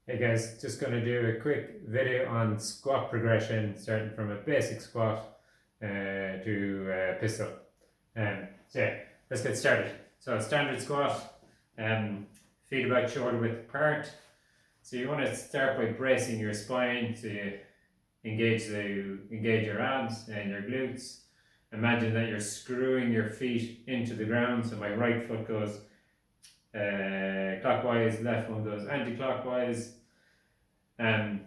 Hey guys, just going to do a quick video on squat progression, starting from a basic squat to pistol. So yeah, let's get started. So standard squat, feet about shoulder width apart. So you want to start by bracing your spine, so you engage your abs and your glutes. Imagine that you're screwing your feet into the ground. So my right foot goes clockwise, left one goes anti-clockwise, and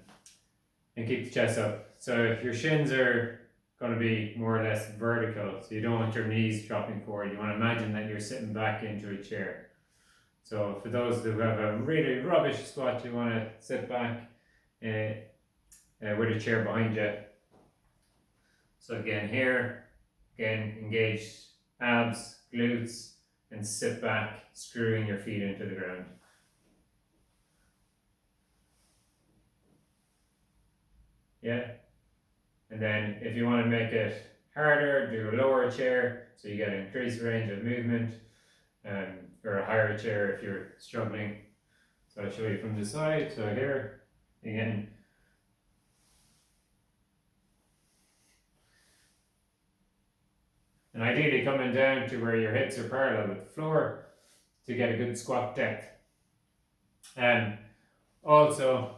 keep the chest up. So your shins are going to be more or less vertical, so you don't want your knees dropping forward. You want to imagine that you're sitting back into a chair. So for those who have a really rubbish squat, you want to sit back with a chair behind you. So again here, engage abs, glutes, and sit back, screwing your feet into the ground. Yeah. And then if you want to make it harder, do a lower chair so you get an increased range of movement, or a higher chair if you're struggling. So I'll show you from the side. So here, again, and ideally coming down to where your hips are parallel with the floor to get a good squat depth. Also,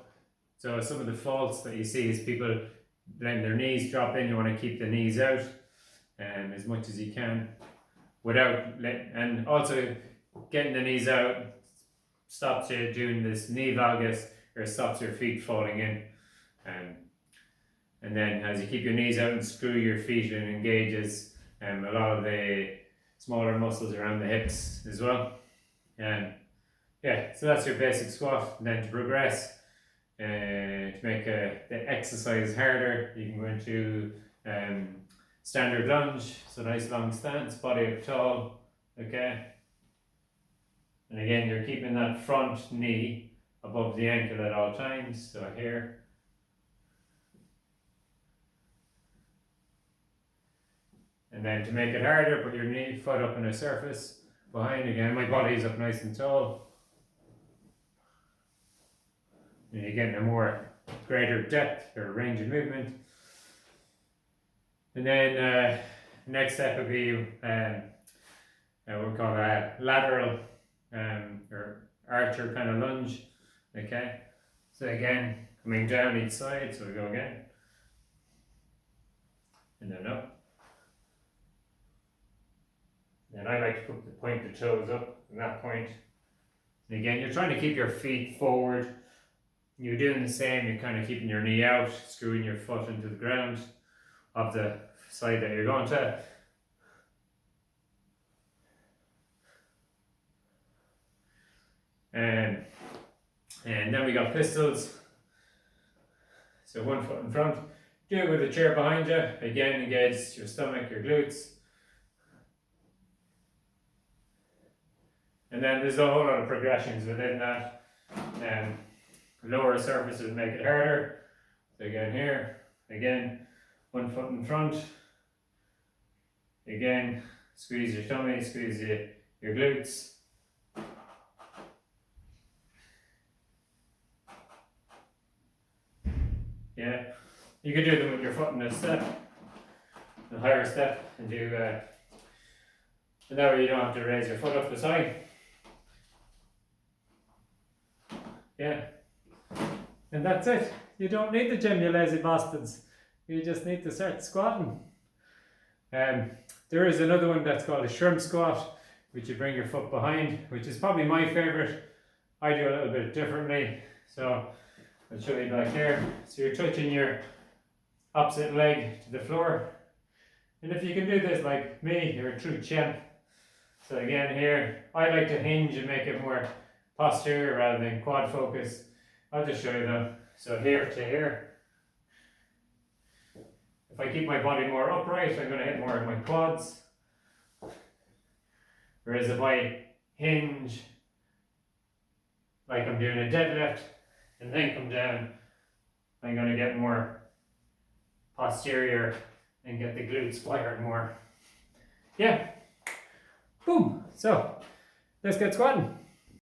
so some of the faults that you see is people letting their knees drop in. You want to keep the knees out as much as you can, and also getting the knees out stops you doing this knee valgus, or stops your feet falling in. And then as you keep your knees out and screw your feet, it engages a lot of the smaller muscles around the hips as well. Yeah, so that's your basic squat. And then to progress, to make the exercise harder, you can go into standard lunge. So nice long stance, body up tall, okay? And again, you're keeping that front knee above the ankle at all times. So here. And then to make it harder, put your foot up on a surface behind. Again, my body's up nice and tall. And you're getting a more greater depth or range of movement. And then next step would be what we call a lateral or archer kind of lunge. Okay, so again, coming down each side. So we go again, and then up. And I like to put the pointed toes up in that point. And again, you're trying to keep your feet forward. You're doing the same, you're kind of keeping your knee out, screwing your foot into the ground of the side that you're going to. And then we got pistols. So one foot in front. Do it with a chair behind you. Again, engage your stomach, your glutes. And then there's a whole lot of progressions within that. Lower surfaces make it harder. So again here, again, one foot in front. Again, squeeze your tummy, squeeze your glutes. Yeah, you could do them with your foot in a step, a higher step, and do, and that way you don't have to raise your foot up the side. Yeah, and that's it. You don't need the gym, you lazy bastards. You just need to start squatting. There is another one that's called a shrimp squat, which you bring your foot behind, which is probably my favorite. I do a little bit differently, so I'll show you back here. So you're touching your opposite leg to the floor, and if you can do this like me, you're a true champ. So again here, I like to hinge and make it more posture rather than quad focus. I'll just show you that. So here to here. If I keep my body more upright, I'm going to hit more of my quads. Whereas if I hinge like I'm doing a deadlift and then come down, I'm going to get more posterior and get the glutes fired more. Yeah. Boom. So let's get squatting.